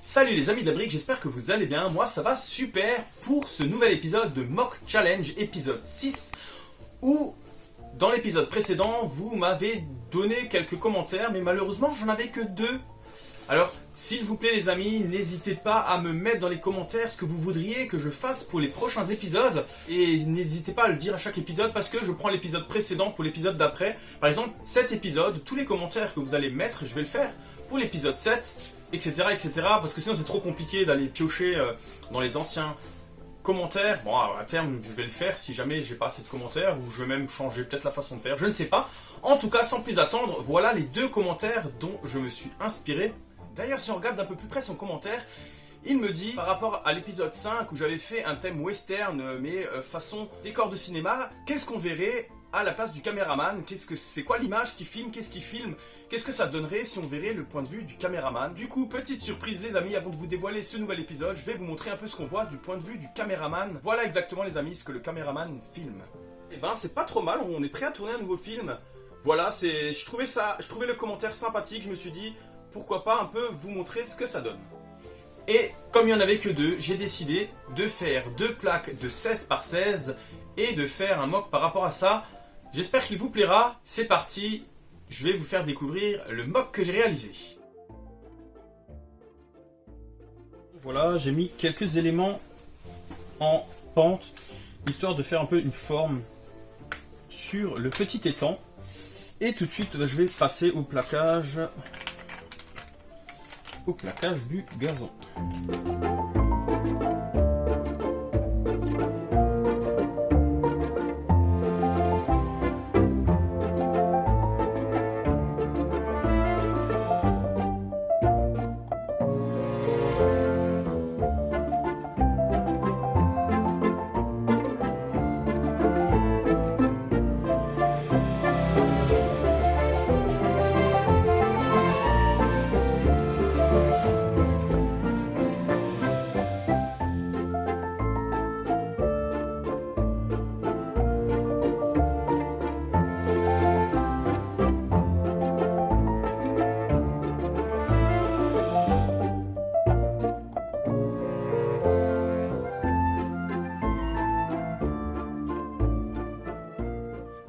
Salut les amis de la brique, j'espère que vous allez bien. Moi ça va super pour ce nouvel épisode de Mock Challenge, épisode 6, où dans l'épisode précédent vous m'avez donné quelques commentaires, mais malheureusement j'en avais que 2. Alors s'il vous plaît les amis, n'hésitez pas à me mettre dans les commentaires ce que vous voudriez que je fasse pour les prochains épisodes, et n'hésitez pas à le dire à chaque épisode parce que je prends l'épisode précédent pour l'épisode d'après. Par exemple cet épisode, tous les commentaires que vous allez mettre, je vais le faire pour l'épisode 7, etc., etc. Parce que sinon c'est trop compliqué d'aller piocher dans les anciens commentaires. Bon, à terme je vais le faire si jamais j'ai pas assez de commentaires, ou je vais même changer peut-être la façon de faire, je ne sais pas. En tout cas, sans plus attendre, voilà les 2 commentaires dont je me suis inspiré. D'ailleurs, si on regarde d'un peu plus près son commentaire, il me dit, par rapport à l'épisode 5 où j'avais fait un thème western, mais façon décor de cinéma, qu'est-ce qu'on verrait à la place du caméraman? C'est quoi l'image qui filme? Qu'est-ce qu'il filme? Qu'est-ce que ça donnerait si on verrait le point de vue du caméraman? Du coup, petite surprise les amis, avant de vous dévoiler ce nouvel épisode, je vais vous montrer un peu ce qu'on voit du point de vue du caméraman. Voilà exactement les amis ce que le caméraman filme. Et ben c'est pas trop mal, on est prêt à tourner un nouveau film. Voilà, je trouvais le commentaire sympathique, je me suis dit pourquoi pas un peu vous montrer ce que ça donne. Et comme il n'y en avait que 2, j'ai décidé de faire 2 plaques de 16 par 16 et de faire un mock par rapport à ça. J'espère qu'il vous plaira, c'est parti, je vais vous faire découvrir le mock que j'ai réalisé. Voilà, j'ai mis quelques éléments en pente, histoire de faire un peu une forme sur le petit étang. Et tout de suite, je vais passer au plaquage du gazon.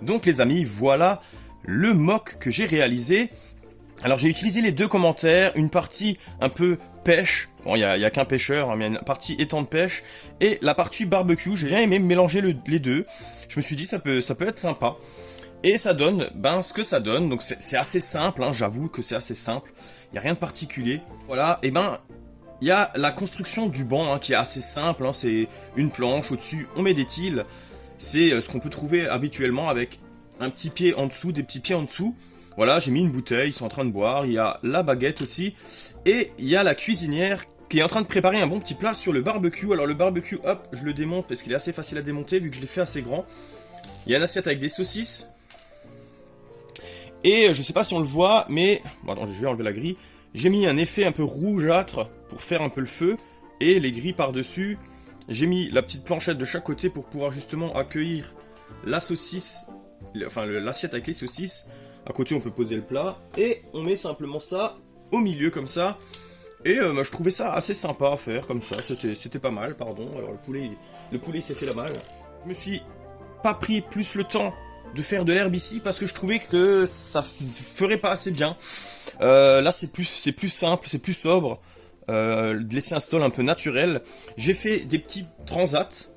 Donc les amis, voilà le mock que j'ai réalisé. Alors j'ai utilisé les 2 commentaires, une partie un peu pêche, bon il y a qu'un pêcheur, hein, mais une partie étang de pêche, et la partie barbecue. J'ai bien aimé mélanger les 2, je me suis dit ça peut être sympa. Et ça donne ce que ça donne, donc c'est assez simple, hein, j'avoue que c'est assez simple, il n'y a rien de particulier. Voilà, et il y a la construction du banc qui est assez simple, hein, c'est une planche, au-dessus on met des tiles. C'est ce qu'on peut trouver habituellement avec un petit pied en dessous, des petits pieds en dessous. Voilà, j'ai mis une bouteille, ils sont en train de boire. Il y a la baguette aussi. Et il y a la cuisinière qui est en train de préparer un bon petit plat sur le barbecue. Alors le barbecue, hop, je le démonte parce qu'il est assez facile à démonter vu que je l'ai fait assez grand. Il y a une assiette avec des saucisses. Et je sais pas si on le voit, mais... Bon, attends, je vais enlever la grille. J'ai mis un effet un peu rougeâtre pour faire un peu le feu. Et les grilles par-dessus. J'ai mis la petite planchette de chaque côté pour pouvoir justement accueillir la saucisse, enfin l'assiette avec les saucisses. À côté on peut poser le plat et on met simplement ça au milieu comme ça. Et je trouvais ça assez sympa à faire comme ça, c'était pas mal, pardon. Alors le poulet s'est fait la malle. Je me suis pas pris plus le temps de faire de l'herbe ici parce que je trouvais que ça ferait pas assez bien. Là c'est plus simple, c'est plus sobre. De laisser un sol un peu naturel. J'ai fait des petits transats.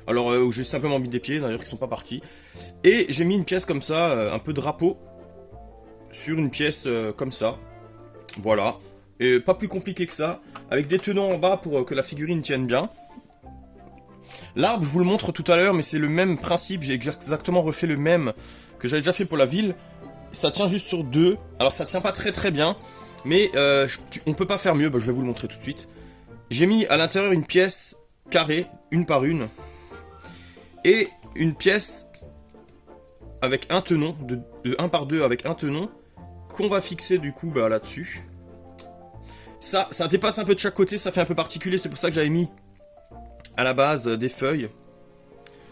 Alors où j'ai simplement mis des pieds d'ailleurs qui sont pas partis. Et j'ai mis une pièce comme ça, un peu drapeau, sur une pièce comme ça. Voilà. Et pas plus compliqué que ça. Avec des tenons en bas pour que la figurine tienne bien. L'arbre je vous le montre tout à l'heure, mais c'est le même principe. J'ai exactement refait le même que j'avais déjà fait pour la ville. Ça tient juste sur 2. Alors ça tient pas très bien. Mais on peut pas faire mieux, je vais vous le montrer tout de suite. J'ai mis à l'intérieur une pièce carrée, une par une. Et une pièce avec un tenon, de 1 par 2 avec un tenon, qu'on va fixer du coup là-dessus. Ça dépasse un peu de chaque côté, ça fait un peu particulier, c'est pour ça que j'avais mis à la base des feuilles.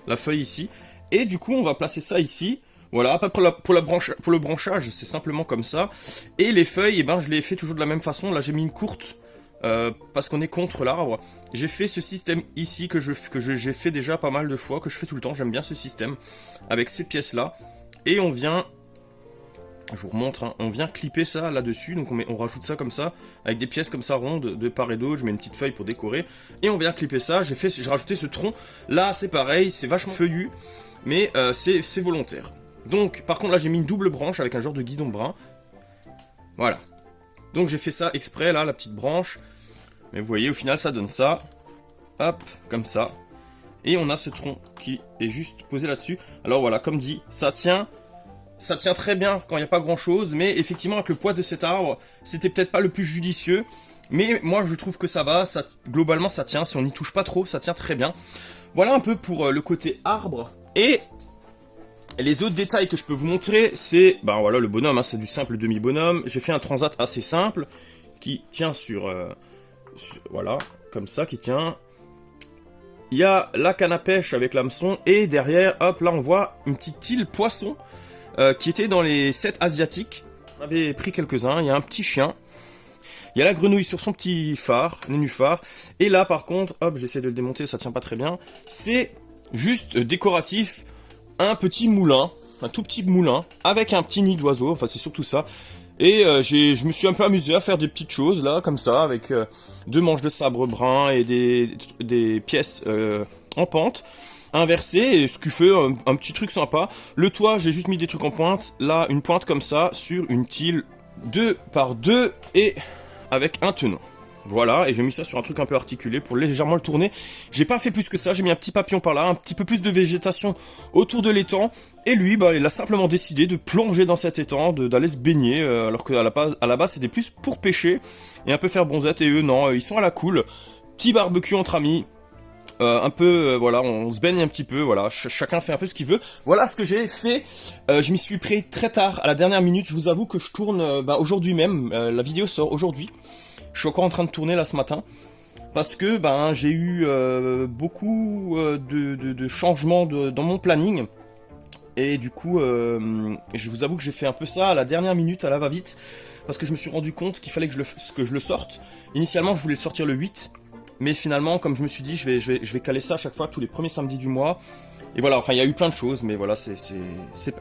La feuille ici. Et du coup on va placer ça ici. Voilà, pour le branchage, c'est simplement comme ça. Et les feuilles, je les ai fait toujours de la même façon. Là, j'ai mis une courte parce qu'on est contre l'arbre. J'ai fait ce système ici j'ai fait déjà pas mal de fois, que je fais tout le temps. J'aime bien ce système avec ces pièces là. Et on vient, je vous remontre, hein, on vient clipper ça là-dessus. Donc on rajoute ça comme ça, avec des pièces comme ça rondes de part et d'autre. Je mets une petite feuille pour décorer. Et on vient clipper ça. J'ai rajouté ce tronc. Là c'est pareil, c'est vachement feuillu. Mais c'est volontaire. Donc par contre là j'ai mis une double branche avec un genre de guidon brun. Voilà. Donc j'ai fait ça exprès là, la petite branche. Mais vous voyez au final ça donne ça. Hop, comme ça. Et on a ce tronc qui est juste posé là-dessus. Alors voilà, comme dit, ça tient très bien quand il n'y a pas grand-chose. Mais effectivement avec le poids de cet arbre, c'était peut-être pas le plus judicieux. Mais moi je trouve que ça va, globalement ça tient. Si on n'y touche pas trop, ça tient très bien. Voilà un peu pour le côté arbre. Et les autres détails que je peux vous montrer, c'est, ben voilà, le bonhomme, hein, c'est du simple demi-bonhomme. J'ai fait un transat assez simple, qui tient voilà, comme ça, qui tient. Il y a la canne à pêche avec l'hameçon, et derrière, hop, là on voit une petite île poisson, qui était dans les sets asiatiques. On avait pris quelques-uns, il y a un petit chien. Il y a la grenouille sur son petit phare, nénuphar. Et là, par contre, hop, j'essaie de le démonter, ça tient pas très bien. C'est juste décoratif. Un petit moulin, un tout petit moulin, avec un petit nid d'oiseau, enfin c'est surtout ça. Et je me suis un peu amusé à faire des petites choses là, comme ça, avec 2 manches de sabre brun et des pièces en pente, inversées, et ce qui fait un petit truc sympa. Le toit, j'ai juste mis des trucs en pointe, là, une pointe comme ça, sur une tile 2 par 2, et avec un tenant. Voilà, et j'ai mis ça sur un truc un peu articulé pour légèrement le tourner. J'ai pas fait plus que ça, j'ai mis un petit papillon par là, un petit peu plus de végétation autour de l'étang. Et lui, bah, il a simplement décidé de plonger dans cet étang, d'aller se baigner, alors qu'à la base c'était plus pour pêcher et un peu faire bronzette. Et eux, non, ils sont à la cool. Petit barbecue entre amis. Un peu, voilà, on se baigne un petit peu, voilà, chacun fait un peu ce qu'il veut. Voilà ce que j'ai fait. Je m'y suis pris très tard, à la dernière minute. Je vous avoue que je tourne aujourd'hui même. La vidéo sort aujourd'hui. Je suis encore en train de tourner là ce matin. Parce que j'ai eu beaucoup de changements dans mon planning. Et du coup, je vous avoue que j'ai fait un peu ça à la dernière minute, à la va-vite. Parce que je me suis rendu compte qu'il fallait que je le sorte. Initialement, je voulais le sortir le 8. Mais finalement, comme je me suis dit, je vais caler ça à chaque fois, tous les premiers samedis du mois. Et voilà, enfin, il y a eu plein de choses, mais voilà,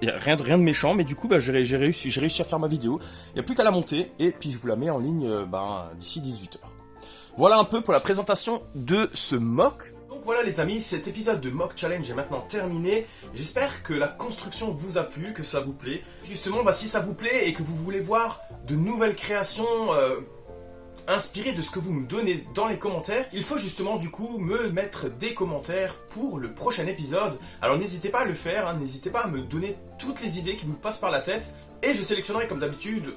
y a rien de méchant. Mais du coup, j'ai réussi à faire ma vidéo. Il n'y a plus qu'à la monter, et puis je vous la mets en ligne d'ici 18h. Voilà un peu pour la présentation de ce mock. Donc voilà les amis, cet épisode de Mock Challenge est maintenant terminé. J'espère que la construction vous a plu, que ça vous plaît. Justement, si ça vous plaît et que vous voulez voir de nouvelles créations inspiré de ce que vous me donnez dans les commentaires, il faut justement du coup me mettre des commentaires pour le prochain épisode. Alors n'hésitez pas à le faire, hein, n'hésitez pas à me donner toutes les idées qui vous passent par la tête, et je sélectionnerai comme d'habitude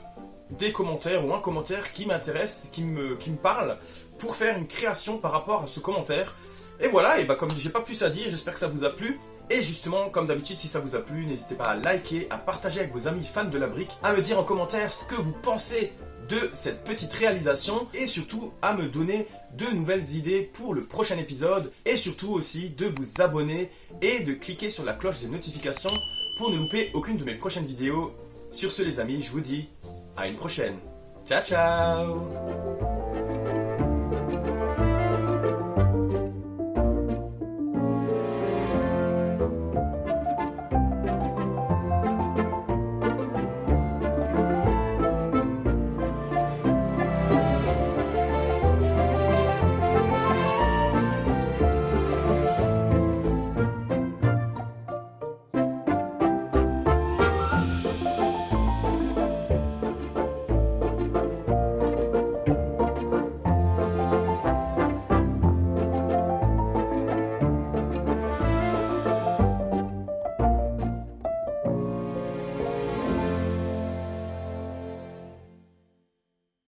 des commentaires ou un commentaire qui m'intéresse, qui me parle, pour faire une création par rapport à ce commentaire. Et voilà, et comme j'ai pas plus à dire, j'espère que ça vous a plu. Et justement, comme d'habitude, si ça vous a plu, n'hésitez pas à liker, à partager avec vos amis fans de la brique, à me dire en commentaire ce que vous pensez de cette petite réalisation, et surtout à me donner de nouvelles idées pour le prochain épisode, et surtout aussi de vous abonner et de cliquer sur la cloche des notifications pour ne louper aucune de mes prochaines vidéos. Sur ce les amis, je vous dis à une prochaine. Ciao ciao.